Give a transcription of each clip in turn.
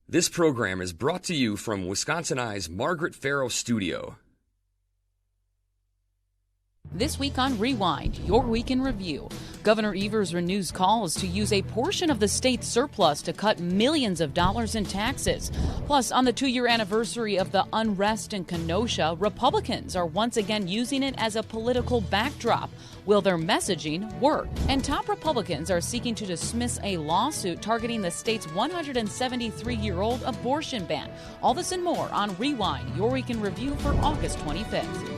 This program is brought to you from Wisconsin Eye's Margaret Farrow Studio. This week on Rewind, your week in review. Governor Evers renews calls to use a portion of the state's surplus to cut millions of dollars in taxes. Plus, on the 2-year anniversary of the unrest in Kenosha, Republicans are once again using it as a political backdrop. Will their messaging work? And top Republicans are seeking to dismiss a lawsuit targeting the state's 173-year-old abortion ban. All this and more on Rewind, your week in review for August 25th.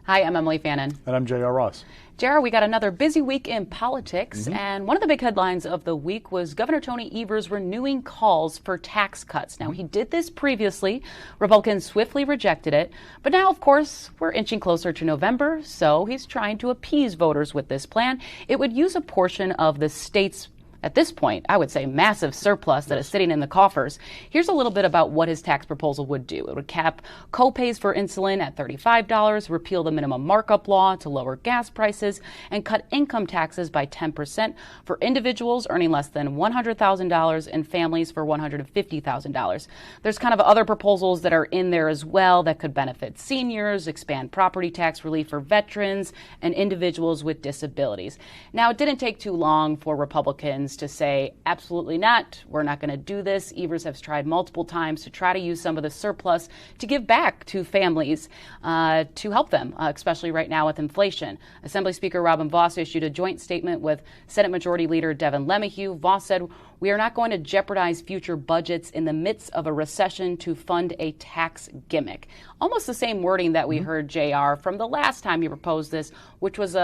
Hi, I'm Emilee Fannon. And I'm J.R. Ross. J.R., we got another busy week in politics, and one of the big headlines of the week was Governor Tony Evers renewing calls for tax cuts. Now, he did this previously. Republicans swiftly rejected it. But now, of course, we're inching closer to November, so he's trying to appease voters with this plan. It would use a portion of the state's, at this point, I would say massive surplus that is sitting in the coffers. Here's a little bit about what his tax proposal would do. It would cap co-pays for insulin at $35, repeal the minimum markup law to lower gas prices, and cut income taxes by 10% for individuals earning less than $100,000 and families for $150,000. There's kind of other proposals that are in there as well that could benefit seniors, expand property tax relief for veterans, and individuals with disabilities. Now, it didn't take too long for Republicans to say, absolutely not, we're not going to do this. Evers has tried multiple times to try to use some of the surplus to give back to families to help them, especially right now with inflation. Assembly Speaker Robin Vos issued a joint statement with Senate Majority Leader Devin LeMahieu. Vos said, "We are not going to jeopardize future budgets in the midst of a recession to fund a tax gimmick." Almost the same wording that we heard, JR, from the last time you proposed this, which was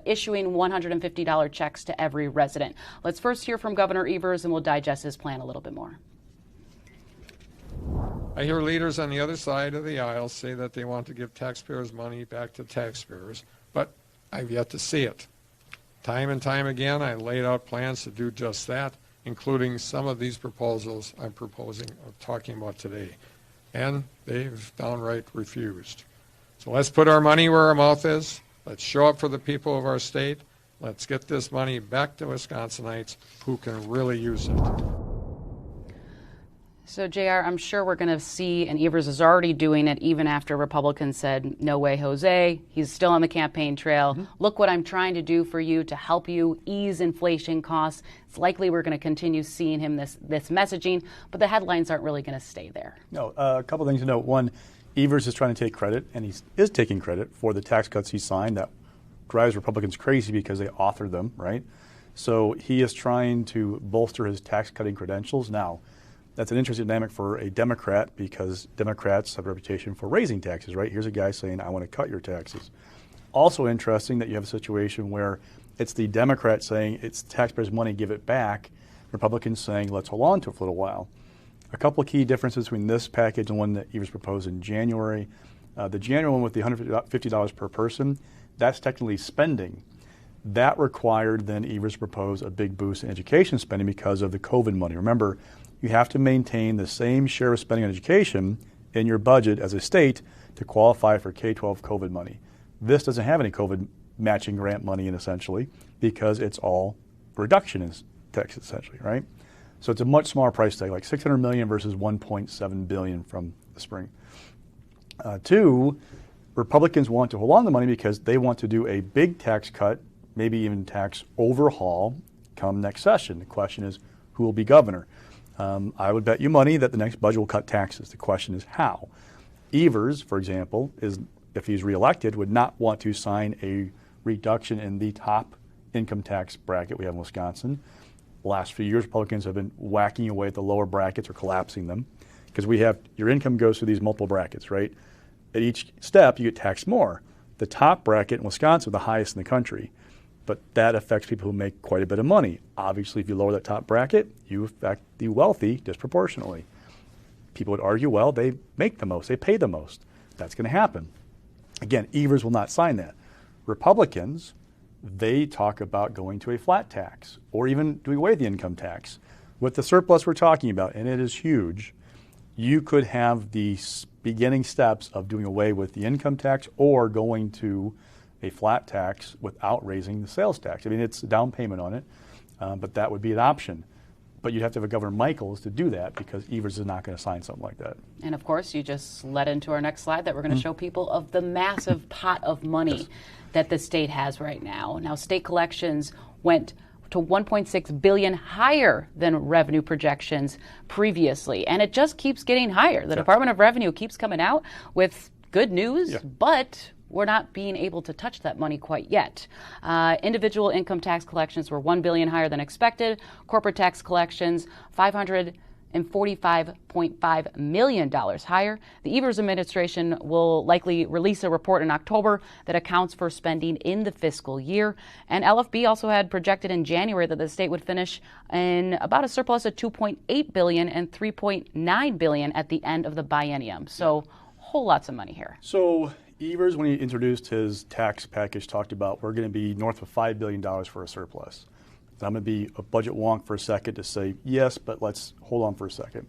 issuing $150 checks to every resident. Let's first hear from Governor Evers, and we'll digest his plan a little bit more. I hear leaders on the other side of the aisle say that they want to give taxpayers' money back to taxpayers, but I've yet to see it. Time and time again, I laid out plans to do just that, including some of these proposals I'm talking about today. And they've downright refused. So let's put our money where our mouth is. Let's show up for the people of our state. Let's get this money back to Wisconsinites who can really use it. So, JR, I'm sure we're going to see, and Evers is already doing it even after Republicans said, no way, Jose. He's still on the campaign trail. Look what I'm trying to do for you to help you ease inflation costs. It's likely we're going to continue seeing him this messaging, but the headlines aren't really going to stay there. No, a couple things to note. One, Evers is trying to take credit, and he is taking credit for the tax cuts he signed that drives Republicans crazy because they authored them, right? So he is trying to bolster his tax cutting credentials. Now, that's an interesting dynamic for a Democrat because Democrats have a reputation for raising taxes, right? Here's a guy saying, I want to cut your taxes. Also interesting that you have a situation where it's the Democrat saying it's taxpayers' money, give it back. Republicans saying, let's hold on to it for a little while. A couple of key differences between this package and one that Evers proposed in January. The January one with the $150 per person, that's technically spending. That required then Evers propose a big boost in education spending because of the COVID money. Remember, you have to maintain the same share of spending on education in your budget as a state to qualify for K-12 COVID money. This doesn't have any COVID matching grant money in essentially because it's all reduction in tax essentially, right? So it's a much smaller price tag, like $600 million versus $1.7 billion from the spring. Two, Republicans want to hold on to the money because they want to do a big tax cut, maybe even tax overhaul come next session. The question is, who will be governor? I would bet you money that the next budget will cut taxes. The question is how. Evers, for example, if he's reelected, would not want to sign a reduction in the top income tax bracket we have in Wisconsin. The last few years, Republicans have been whacking away at the lower brackets or collapsing them because your income goes through these multiple brackets, right? At each step, you get taxed more. The top bracket in Wisconsin is the highest in the country. But that affects people who make quite a bit of money. Obviously, if you lower that top bracket, you affect the wealthy disproportionately. People would argue, well, they make the most, they pay the most. That's going to happen. Again, Evers will not sign that. Republicans, they talk about going to a flat tax or even doing away with the income tax. With the surplus we're talking about, and it is huge, you could have the beginning steps of doing away with the income tax or going to a flat tax without raising the sales tax. I mean, it's a down payment on it, but that would be an option. But you'd have to have a Governor Michaels to do that because Evers is not going to sign something like that. And of course, you just led into our next slide that we're going to show people of the massive pot of money that the state has right now. Now, state collections went to $1.6 billion higher than revenue projections previously. And it just keeps getting higher. The Department of Revenue keeps coming out with good news, but we're not being able to touch that money quite yet. Individual income tax collections were $1 billion higher than expected. Corporate tax collections, $545.5 million higher. The Evers administration will likely release a report in October that accounts for spending in the fiscal year. And LFB also had projected in January that the state would finish in about a surplus of $2.8 billion and $3.9 billion at the end of the biennium. So whole lots of money here. So Evers, when he introduced his tax package, talked about we're going to be north of $5 billion for a surplus. I'm going to be a budget wonk for a second to say yes, but let's hold on for a second.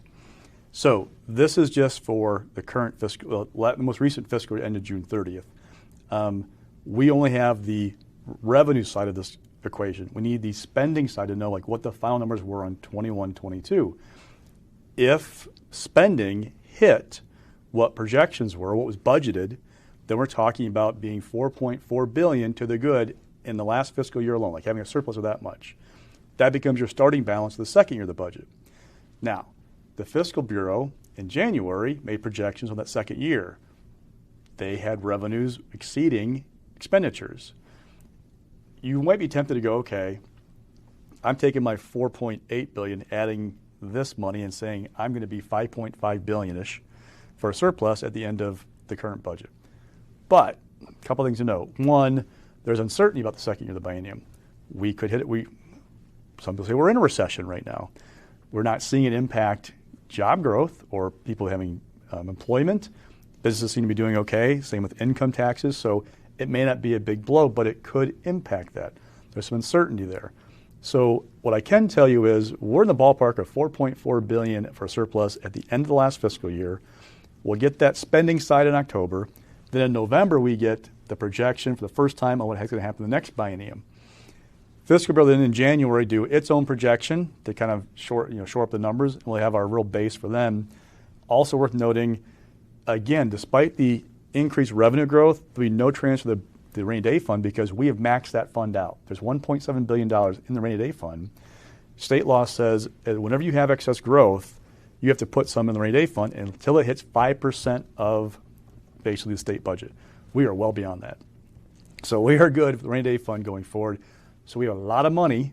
So this is just for the current fiscal, the most recent fiscal year ended June 30th. We only have the revenue side of this equation. We need the spending side to know like what the final numbers were on 21-22. If spending hit what projections were, what was budgeted, then we're talking about being $4.4 billion to the good in the last fiscal year alone, like having a surplus of that much. That becomes your starting balance of the second year of the budget. Now, the Fiscal Bureau in January made projections on that second year. They had revenues exceeding expenditures. You might be tempted to go, okay, I'm taking my $4.8 billion, adding this money and saying I'm going to be $5.5 billion-ish for a surplus at the end of the current budget. But a couple things to note. One, there's uncertainty about the second year of the biennium. We could hit it. Some people say we're in a recession right now. We're not seeing it impact job growth or people having employment. Businesses seem to be doing okay. Same with income taxes. So it may not be a big blow, but it could impact that. There's some uncertainty there. So what I can tell you is we're in the ballpark of $4.4 billion for a surplus at the end of the last fiscal year. We'll get that spending side in October. Then in November, we get the projection for the first time on what heck's going to happen in the next biennium. Fiscal Bureau then in January do its own projection to kind of shore up the numbers, and we'll have our real base for them. Also worth noting, again, despite the increased revenue growth, there'll be no transfer to the rainy day fund because we have maxed that fund out. There's $1.7 billion in the rainy day fund. State law says that whenever you have excess growth, you have to put some in the rainy day fund until it hits 5% of basically the state budget. We are well beyond that. So we are good for the rainy day fund going forward. So we have a lot of money,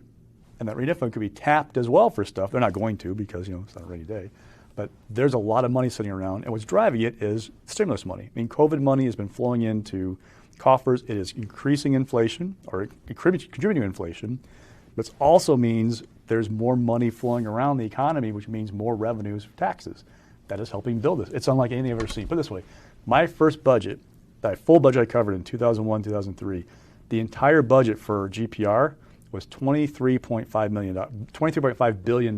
and that rainy day fund could be tapped as well for stuff. They're not going to because it's not a rainy day. But there's a lot of money sitting around, and what's driving it is stimulus money. I mean, COVID money has been flowing into coffers. It is increasing inflation or contributing to inflation, but it also means there's more money flowing around the economy, which means more revenues for taxes. That is helping build this. It's unlike anything I've ever seen. Put it this way, my first budget, that full budget I covered in 2001, 2003, the entire budget for GPR was $23.5 billion.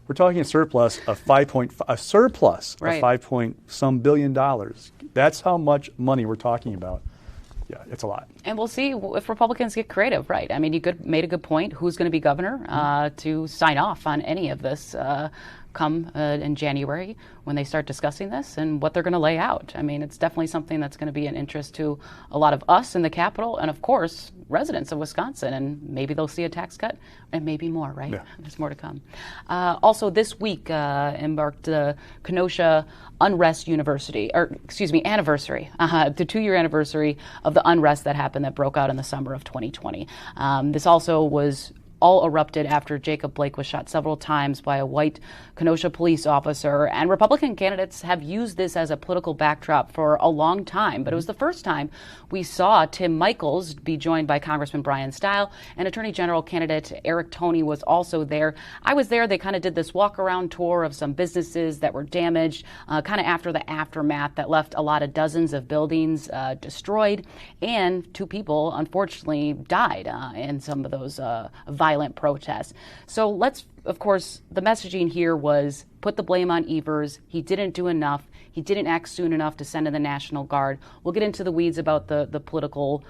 We're talking a surplus of $5 point some billion dollars. That's how much money we're talking about. Yeah, it's a lot. And we'll see if Republicans get creative, right? I mean, you made a good point. Who's going to be governor to sign off on any of this come in January when they start discussing this and what they're going to lay out? I mean, it's definitely something that's going to be an interest to a lot of us in the Capitol and, of course, residents of Wisconsin. And maybe they'll see a tax cut and maybe more, right? Yeah. There's more to come. Also, this week embarked the Kenosha anniversary, the 2-year anniversary of the unrest that happened that broke out in the summer of 2020. This also was all erupted after Jacob Blake was shot several times by a white Kenosha police officer. And Republican candidates have used this as a political backdrop for a long time. But it was the first time we saw Tim Michels be joined by Congressman Brian Stile, and Attorney General candidate Eric Toney was also there. I was there. They kind of did this walk-around tour of some businesses that were damaged, kind of after the aftermath that left a lot of dozens of buildings destroyed. And 2 people, unfortunately, died in some of those violent violent protests. So let's, of course, the messaging here was put the blame on Evers. He didn't do enough. He didn't act soon enough to send in the National Guard. We'll get into the weeds about the political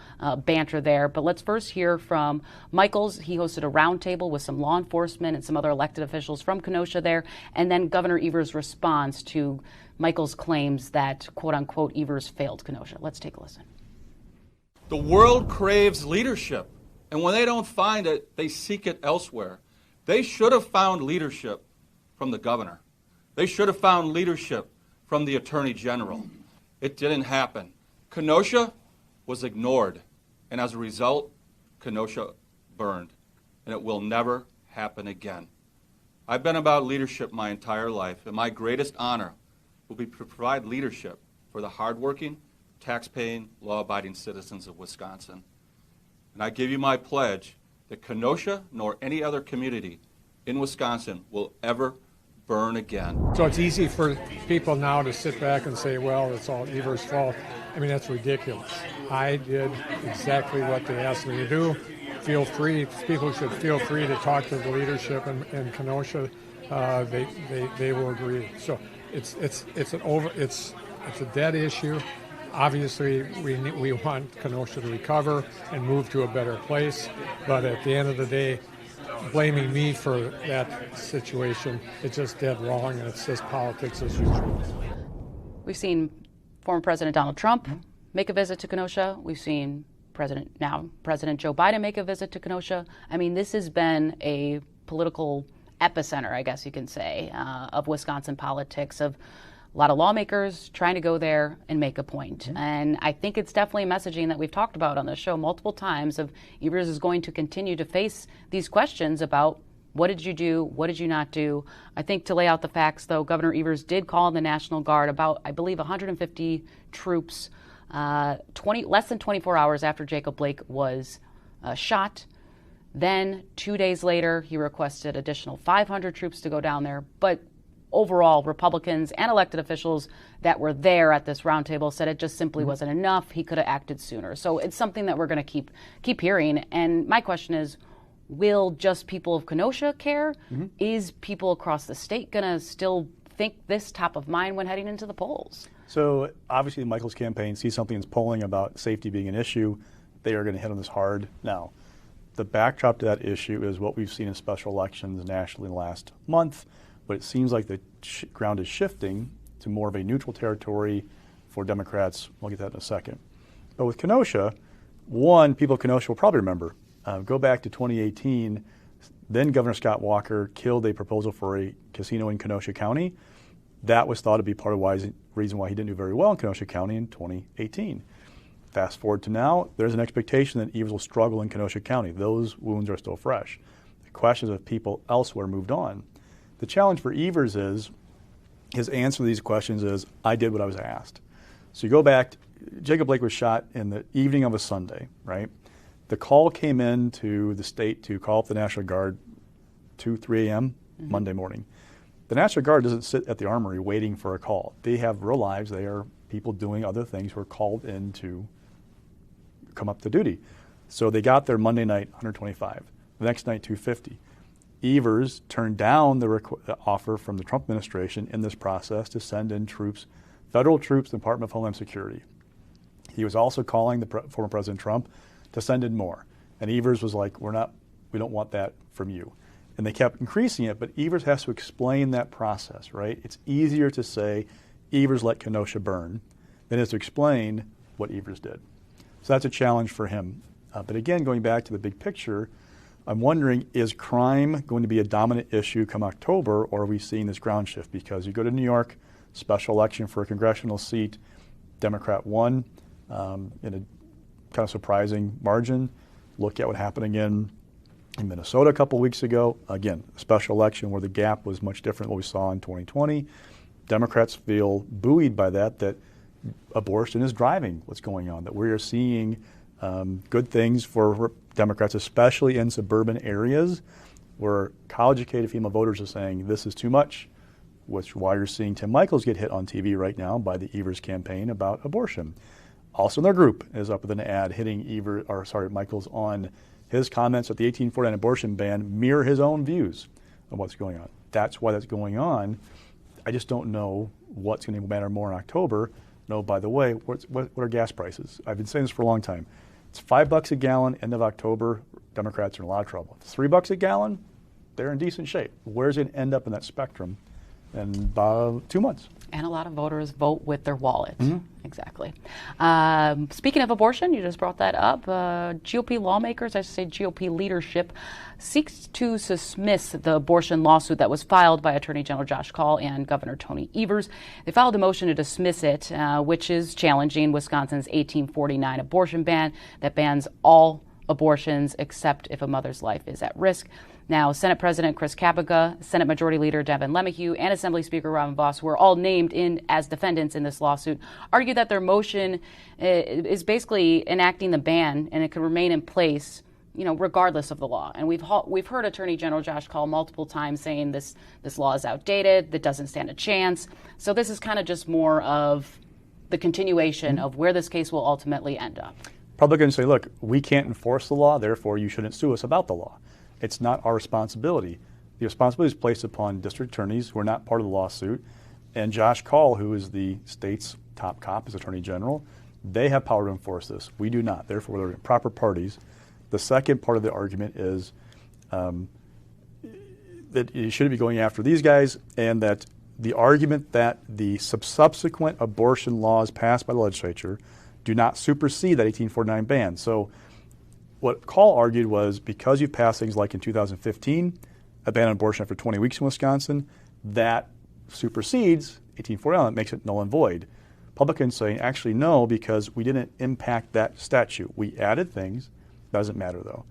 banter there, but let's first hear from Michaels. He hosted a roundtable with some law enforcement and some other elected officials from Kenosha there, and then Governor Evers' response to Michaels' claims that, quote-unquote, Evers failed Kenosha. Let's take a listen. The world craves leadership, and when they don't find it, they seek it elsewhere. They should have found leadership from the governor. They should have found leadership from the Attorney General. It didn't happen. Kenosha was ignored, and as a result, Kenosha burned, and it will never happen again. I've been about leadership my entire life, and my greatest honor will be to provide leadership for the hardworking, tax-paying, law-abiding citizens of Wisconsin. And I give you my pledge that Kenosha nor any other community in Wisconsin will ever burn again. So it's easy for people now to sit back and say, well, it's all Evers' fault. I mean, that's ridiculous. I did exactly what they asked me to do. Feel free, people should feel free to talk to the leadership in Kenosha. They will agree. So it's a dead issue. Obviously, we want Kenosha to recover and move to a better place. But at the end of the day, blaming me for that situation, it's just dead wrong, and it's just politics as usual. We've seen former President Donald Trump make a visit to Kenosha. We've seen President Joe Biden make a visit to Kenosha. I mean, this has been a political epicenter, I guess you can say, of Wisconsin politics, of a lot of lawmakers trying to go there and make a point. And I think it's definitely messaging that we've talked about on the show multiple times of Evers is going to continue to face these questions about what did you do, what did you not do. I think to lay out the facts, though, Governor Evers did call in the National Guard about, I believe, 150 troops less than 24 hours after Jacob Blake was shot. Then 2 days later, he requested additional 500 troops to go down there. But overall, Republicans and elected officials that were there at this roundtable said it just simply wasn't enough. He could have acted sooner. So it's something that we're going to keep hearing. And my question is, will just people of Kenosha care? Is people across the state going to still think this top of mind when heading into the polls? So obviously the Michaels campaign sees something that's polling about safety being an issue. They are going to hit on this hard. Now, the backdrop to that issue is what we've seen in special elections nationally in the last month. But it seems like the ground is shifting to more of a neutral territory for Democrats. We'll get that in a second. But with Kenosha, people of Kenosha will probably remember, go back to 2018, then Governor Scott Walker killed a proposal for a casino in Kenosha County. That was thought to be part of the reason why he didn't do very well in Kenosha County in 2018. Fast forward to now, there's an expectation that Evers will struggle in Kenosha County. Those wounds are still fresh. The question is if people elsewhere moved on. The challenge for Evers is, his answer to these questions is, I did what I was asked. So you go back, Jacob Blake was shot in the evening of a Sunday, right? The call came in to the state to call up the National Guard 3 a.m. Monday morning. The National Guard doesn't sit at the armory waiting for a call. They have real lives. They are people doing other things who are called in to come up to duty. So they got there Monday night, 125. The next night, 250. Evers turned down the offer from the Trump administration in this process to send in troops, federal troops, the Department of Homeland Security. He was also calling the former President Trump to send in more. And Evers was like, we don't want that from you. And they kept increasing it, but Evers has to explain that process, right? It's easier to say Evers let Kenosha burn than it is to explain what Evers did. So that's a challenge for him. But again, going back to the big picture, I'm wondering, is crime going to be a dominant issue come October, or are we seeing this ground shift? Because you go to New York, special election for a congressional seat, Democrat won in a kind of surprising margin. Look at what happened again in Minnesota a couple weeks ago. Again, a special election where the gap was much different than what we saw in 2020. Democrats feel buoyed by that abortion is driving what's going on, that we are seeing good things for Democrats, especially in suburban areas where college-educated female voters are saying this is too much, which is why you're seeing Tim Michaels get hit on TV right now by the Evers campaign about abortion. Also in their group is up with an ad hitting Michaels on his comments at the 1849 abortion ban mirror his own views of what's going on. That's why that's going on. I just don't know what's going to matter more in October. No, by the way, what are gas prices? I've been saying this for a long time. It's $5 a gallon, end of October. Democrats are in a lot of trouble. If it's $3 a gallon, they're in decent shape. Where's it end up in that spectrum in about 2 months? And a lot of voters vote with their wallet. Exactly. Speaking of abortion, you just brought that up. GOP lawmakers, I should say GOP leadership, seeks to dismiss the abortion lawsuit that was filed by Attorney General Josh Kaul and Governor Tony Evers. They filed a motion to dismiss it, which is challenging Wisconsin's 1849 abortion ban that bans all abortions except if a mother's life is at risk. Now, Senate President Chris Kapica, Senate Majority Leader Devin LeMahieu, and Assembly Speaker Robin Vos, who are all named in as defendants in this lawsuit, argue that their motion is basically enacting the ban and it can remain in place, regardless of the law. And we've heard Attorney General Josh Kaul multiple times saying this law is outdated, that doesn't stand a chance. So this is kind of just more of the continuation of where this case will ultimately end up. Republicans say, look, we can't enforce the law, therefore you shouldn't sue us about the law. It's not our responsibility. The responsibility is placed upon district attorneys who are not part of the lawsuit. And Josh Kaul, who is the state's top cop as Attorney General, they have power to enforce this. We do not. Therefore, they're proper parties. The second part of the argument is that you shouldn't be going after these guys, and that the argument that the subsequent abortion laws passed by the legislature do not supersede that 1849 ban. So what Kaul argued was because you've passed things like in 2015, a ban on abortion after 20 weeks in Wisconsin, that supersedes 1849, that makes it null and void. Republicans saying, actually no, because we didn't impact that statute. We added things, doesn't matter though.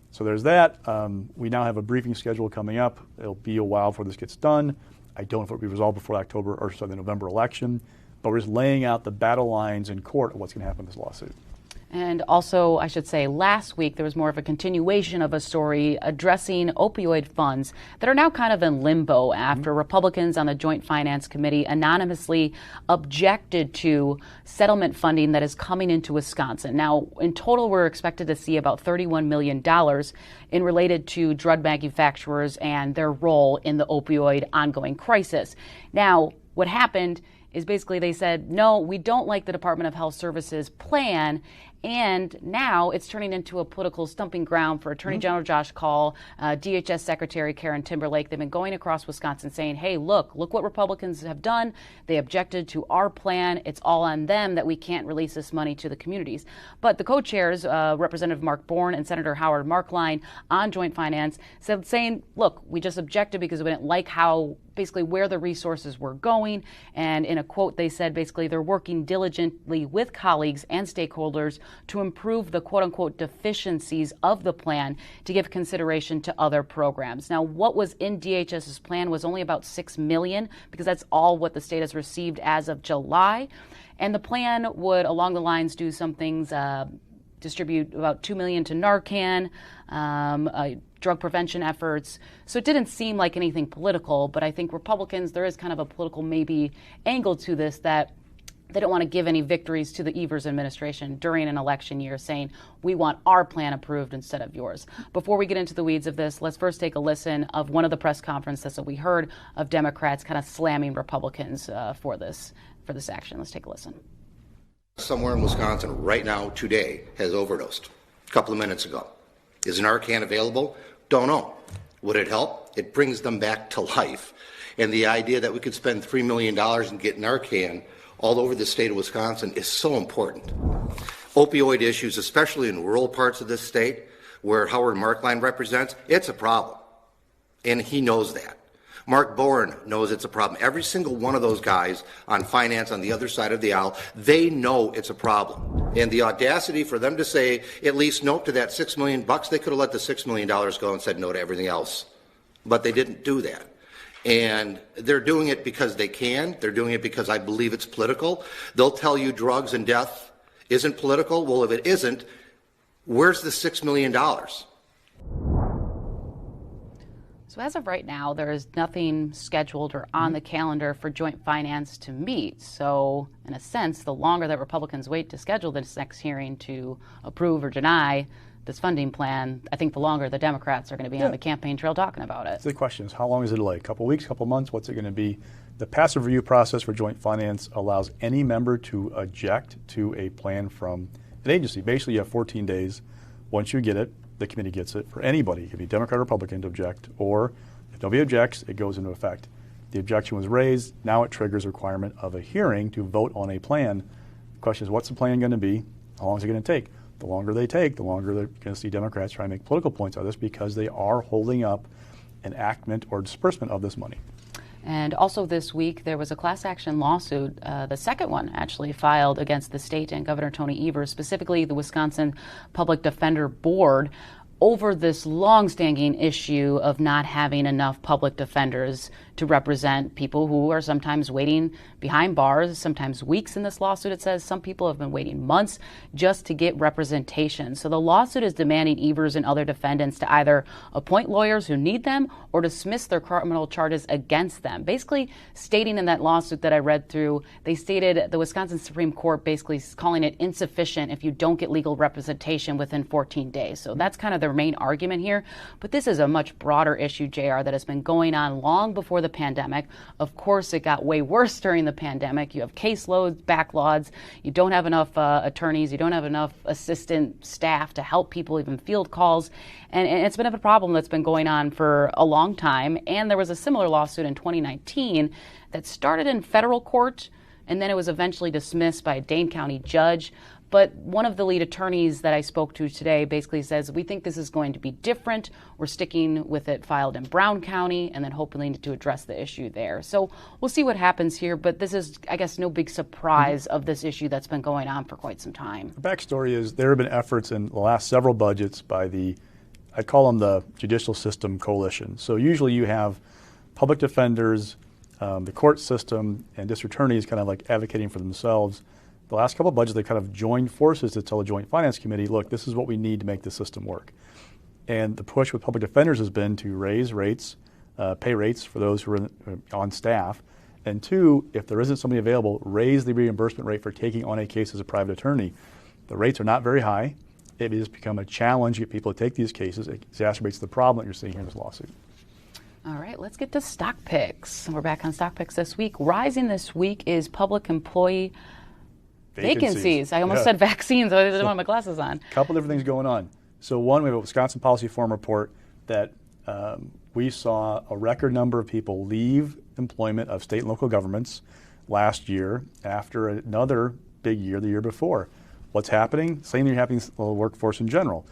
So there's that. We now have a briefing schedule coming up. It'll be a while before this gets done. I don't know if it will be resolved before the November election, but we're just laying out the battle lines in court of what's going to happen in this lawsuit. And also, I should say, last week there was more of a continuation of a story addressing opioid funds that are now kind of in limbo after Republicans on the Joint Finance Committee anonymously objected to settlement funding that is coming into Wisconsin. Now, in total, we're expected to see about $31 million in related to drug manufacturers and their role in the opioid ongoing crisis. Now, what happened is basically they said, no, we don't like the Department of Health Services plan. And now it's turning into a political stumping ground for Attorney General Josh Kaul, DHS Secretary Karen Timberlake. They've been going across Wisconsin saying, hey, look what Republicans have done. They objected to our plan. It's all on them that we can't release this money to the communities. But the co-chairs, Representative Mark Bourne and Senator Howard Markline on Joint Finance, saying, look, we just objected because we didn't like how basically where the resources were going. And in a quote, they said basically they're working diligently with colleagues and stakeholders to improve the quote-unquote deficiencies of the plan to give consideration to other programs. Now, what was in DHS's plan was only about $6 million, because that's all what the state has received as of July. And the plan would, along the lines, do some things, distribute about $2 million to Narcan, drug prevention efforts. So it didn't seem like anything political, but I think Republicans, there is kind of a political maybe angle to this, that they don't want to give any victories to the Evers administration during an election year, saying we want our plan approved instead of yours. Before we get into the weeds of this, let's first take a listen of one of the press conferences that we heard of Democrats kind of slamming Republicans for this action. Let's take a listen. Somewhere in Wisconsin right now today has overdosed a couple of minutes ago. Is Narcan available? Don't know. Would it help? It brings them back to life. And the idea that we could spend $3 million and get Narcan all over the state of Wisconsin is so important. Opioid issues, especially in rural parts of this state where Howard Markline represents, it's a problem. And he knows that. Mark Bourne knows it's a problem. Every single one of those guys on finance on the other side of the aisle, they know it's a problem. And the audacity for them to say at least no to that $6 million, they could have let the $6 million go and said no to everything else. But they didn't do that. And they're doing it because they can. They're doing it because I believe it's political. They'll tell you drugs and death isn't political. Well, if it isn't, where's the $6 million? So as of right now, there is nothing scheduled or on the calendar for Joint Finance to meet. So in a sense, the longer that Republicans wait to schedule this next hearing to approve or deny this funding plan, I think the longer the Democrats are going to be on the campaign trail talking about it. So the question is, how long is it delay? A couple weeks, couple months? What's it going to be? The passive review process for joint finance allows any member to object to a plan from an agency. Basically, you have 14 days. Once you get it, the committee gets it. For anybody, it could be Democrat or Republican, to object, or if nobody objects, it goes into effect. The objection was raised. Now it triggers a requirement of a hearing to vote on a plan. The question is, what's the plan going to be? How long is it going to take? The longer they take, the longer they're going to see Democrats try to make political points out of this, because they are holding up enactment or disbursement of this money. And also this week, there was a class action lawsuit, the second one actually, filed against the state and Governor Tony Evers, specifically the Wisconsin Public Defender Board, over this long-standing issue of not having enough public defenders to represent people who are sometimes waiting behind bars, sometimes weeks in this lawsuit. It says some people have been waiting months just to get representation. So the lawsuit is demanding Evers and other defendants to either appoint lawyers who need them or dismiss their criminal charges against them. Basically stating in that lawsuit that I read through, they stated the Wisconsin Supreme Court basically calling it insufficient if you don't get legal representation within 14 days. So that's kind of their main argument here. But this is a much broader issue, JR, that has been going on long before the pandemic. Of course, it got way worse during the pandemic. You have caseloads, backlogs. You don't have enough attorneys. You don't have enough assistant staff to help people even field calls. And it's been a problem that's been going on for a long time. And there was a similar lawsuit in 2019 that started in federal court, and then it was eventually dismissed by a Dane County judge. But one of the lead attorneys that I spoke to today basically says, we think this is going to be different. We're sticking with it filed in Brown County and then hoping to address the issue there. So we'll see what happens here. But this is, I guess, no big surprise of this issue that's been going on for quite some time. The backstory is there have been efforts in the last several budgets by I call them the Judicial System Coalition. So usually you have public defenders, the court system, and district attorneys kind of like advocating for themselves. The last couple of budgets, they kind of joined forces to tell the Joint Finance Committee, look, this is what we need to make the system work. And the push with public defenders has been to raise rates, pay rates for those who are on staff. And two, if there isn't somebody available, raise the reimbursement rate for taking on a case as a private attorney. The rates are not very high. It has become a challenge to get people to take these cases. It exacerbates the problem that you're seeing here in this lawsuit. All right, let's get to stock picks. We're back on stock picks this week. Rising this week is public employee vacancies. I almost said vaccines. I didn't have my glasses on. A couple different things going on. So one, we have a Wisconsin Policy Forum report that we saw a record number of people leave employment of state and local governments last year after another big year the year before. What's happening? Same thing happening in the workforce in general.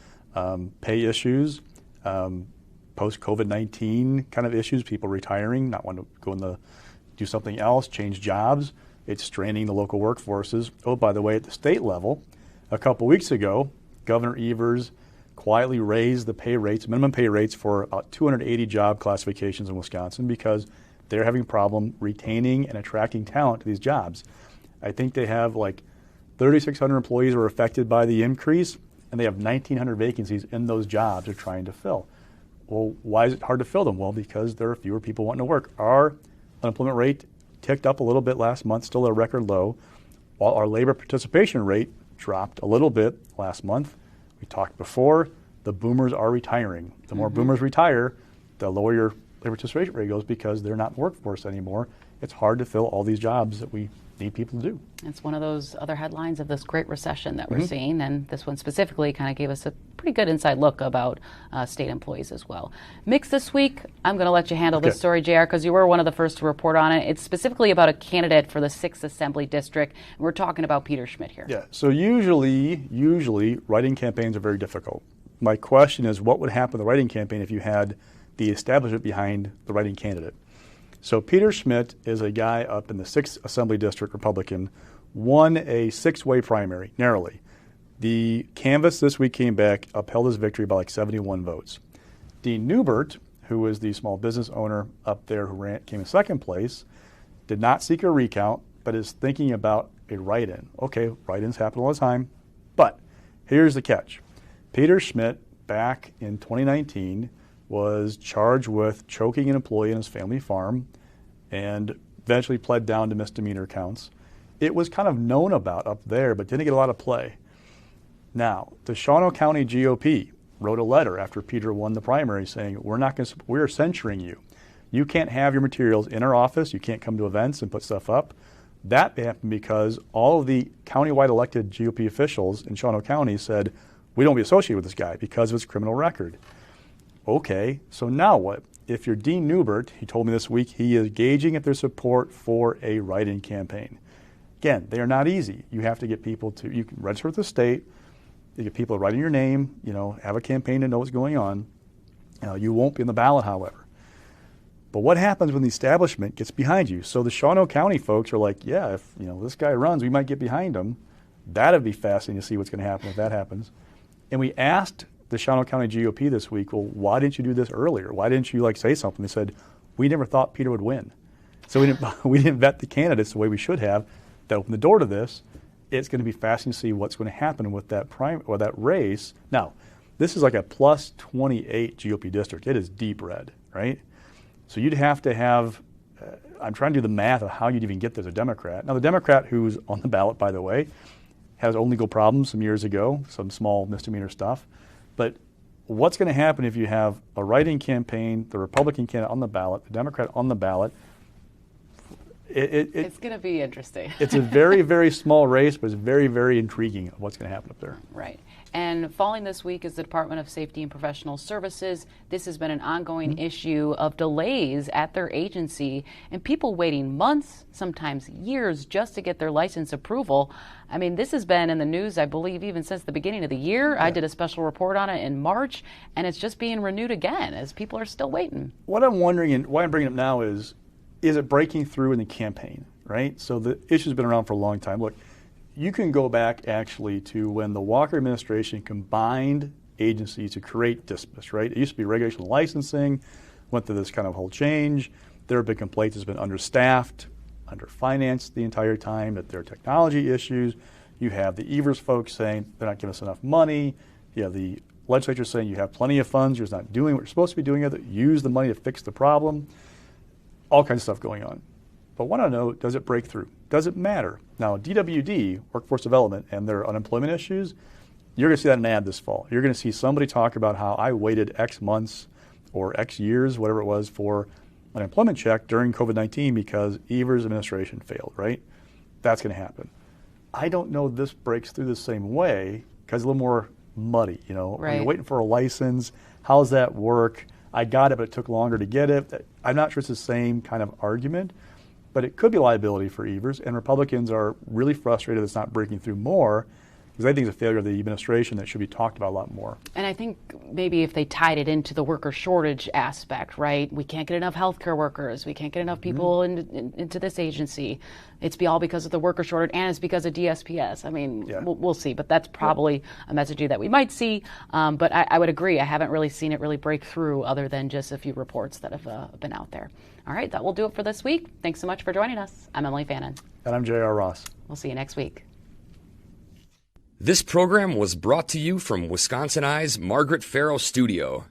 Pay issues, post-COVID-19 kind of issues, people retiring, not wanting to go do something else, change jobs. It's straining the local workforces. Oh, by the way, at the state level, a couple weeks ago, Governor Evers quietly raised the pay rates, minimum pay rates for about 280 job classifications in Wisconsin because they're having a problem retaining and attracting talent to these jobs. I think they have like 3,600 employees were affected by the increase, and they have 1,900 vacancies in those jobs they're trying to fill. Well, why is it hard to fill them? Well, because there are fewer people wanting to work. Our unemployment rate ticked up a little bit last month, still at a record low, while our labor participation rate dropped a little bit last month. We talked before, the boomers are retiring. The more boomers retire, the lower your labor participation rate goes because they're not in the workforce anymore. It's hard to fill all these jobs that we need people to do. It's one of those other headlines of this great recession that we're seeing, and this one specifically kind of gave us a pretty good inside look about state employees as well. Mix this week, I'm going to let you handle this story, JR, because you were one of the first to report on it. It's specifically about a candidate for the 6th Assembly District, and we're talking about Peter Schmidt here. Yeah, so usually writing campaigns are very difficult. My question is, what would happen in the writing campaign if you had the establishment behind the writing candidate? So Peter Schmidt is a guy up in the 6th Assembly District, Republican, won a 6-way primary, narrowly. The canvass this week came back, upheld his victory by like 71 votes. Dean Newbert, who is the small business owner up there who came in second place, did not seek a recount, but is thinking about a write-in. Okay, write-ins happen all the time, but here's the catch. Peter Schmidt, back in 2019, was charged with choking an employee in his family farm and eventually pled down to misdemeanor counts. It was kind of known about up there, but didn't get a lot of play. Now, the Shawano County GOP wrote a letter after Peter won the primary saying, we're censuring you. You can't have your materials in our office. You can't come to events and put stuff up. That happened because all of the countywide elected GOP officials in Shawano County said, we don't be associated with this guy because of his criminal record. Okay, so now what? If you're Dean Newbert, he told me this week, he is gauging if there's support for a write-in campaign. Again, they are not easy. You have to get people to, you can register with the state, you get people writing your name, have a campaign to know what's going on. You won't be on the ballot, however. But what happens when the establishment gets behind you? So the Shawano County folks are like, yeah, if this guy runs, we might get behind him. That'd be fascinating to see what's going to happen if that happens. And we asked the Shawano County GOP this week, well, why didn't you do this earlier? Why didn't you say something? They said, we never thought Peter would win. So we didn't vet the candidates the way we should have. That opened the door to this. It's going to be fascinating to see what's going to happen with that that race. Now, this is like a plus 28 GOP district. It is deep red, right? So you'd have to have, I'm trying to do the math of how you'd even get there as a Democrat. Now, the Democrat who's on the ballot, by the way, has own legal problems some years ago, some small misdemeanor stuff. But what's going to happen if you have a write-in campaign, the Republican candidate on the ballot, the Democrat on the ballot? It's going to be interesting. It's a very, very small race, but it's very, very intriguing of what's going to happen up there. Right. And falling this week is the Department of Safety and Professional Services. This has been an ongoing issue of delays at their agency and people waiting months, sometimes years, just to get their license approval. I mean, this has been in the news, I believe, even since the beginning of the year. Yeah. I did a special report on it in March, and it's just being renewed again as people are still waiting. What I'm wondering, and why I'm bringing it up now is it breaking through in the campaign, right? So the issue's been around for a long time. Look, you can go back actually to when the Walker administration combined agencies to create DISPUS, right? It used to be regulation and licensing, went through this kind of whole change. There have been complaints it's been understaffed, underfinanced the entire time, that there are technology issues. You have the Evers folks saying they're not giving us enough money. You have the legislature saying you have plenty of funds, you're just not doing what you're supposed to be doing, use the money to fix the problem. All kinds of stuff going on. But want to know, does it break through? Does it matter? Now, DWD, Workforce Development, and their unemployment issues, you're going to see that in an ad this fall. You're going to see somebody talk about how I waited X months or X years, whatever it was, for an employment check during COVID-19 because Evers' administration failed, right? That's going to happen. I don't know this breaks through the same way because it's a little more muddy, Right. When you're waiting for a license, how does that work? I got it, but it took longer to get it. I'm not sure it's the same kind of argument, but it could be liability for Evers, and Republicans are really frustrated it's not breaking through more because I think it's a failure of the administration that should be talked about a lot more. And I think maybe if they tied it into the worker shortage aspect, right? We can't get enough healthcare workers. We can't get enough people into this agency. It's all because of the worker shortage, and it's because of DSPS. I mean, yeah. we'll see, but that's probably a messaging that we might see. But I would agree. I haven't really seen it really break through other than just a few reports that have been out there. All right, that will do it for this week. Thanks so much for joining us. I'm Emilee Fannon. And I'm J.R. Ross. We'll see you next week. This program was brought to you from Wisconsin Eye's Margaret Farrow Studio.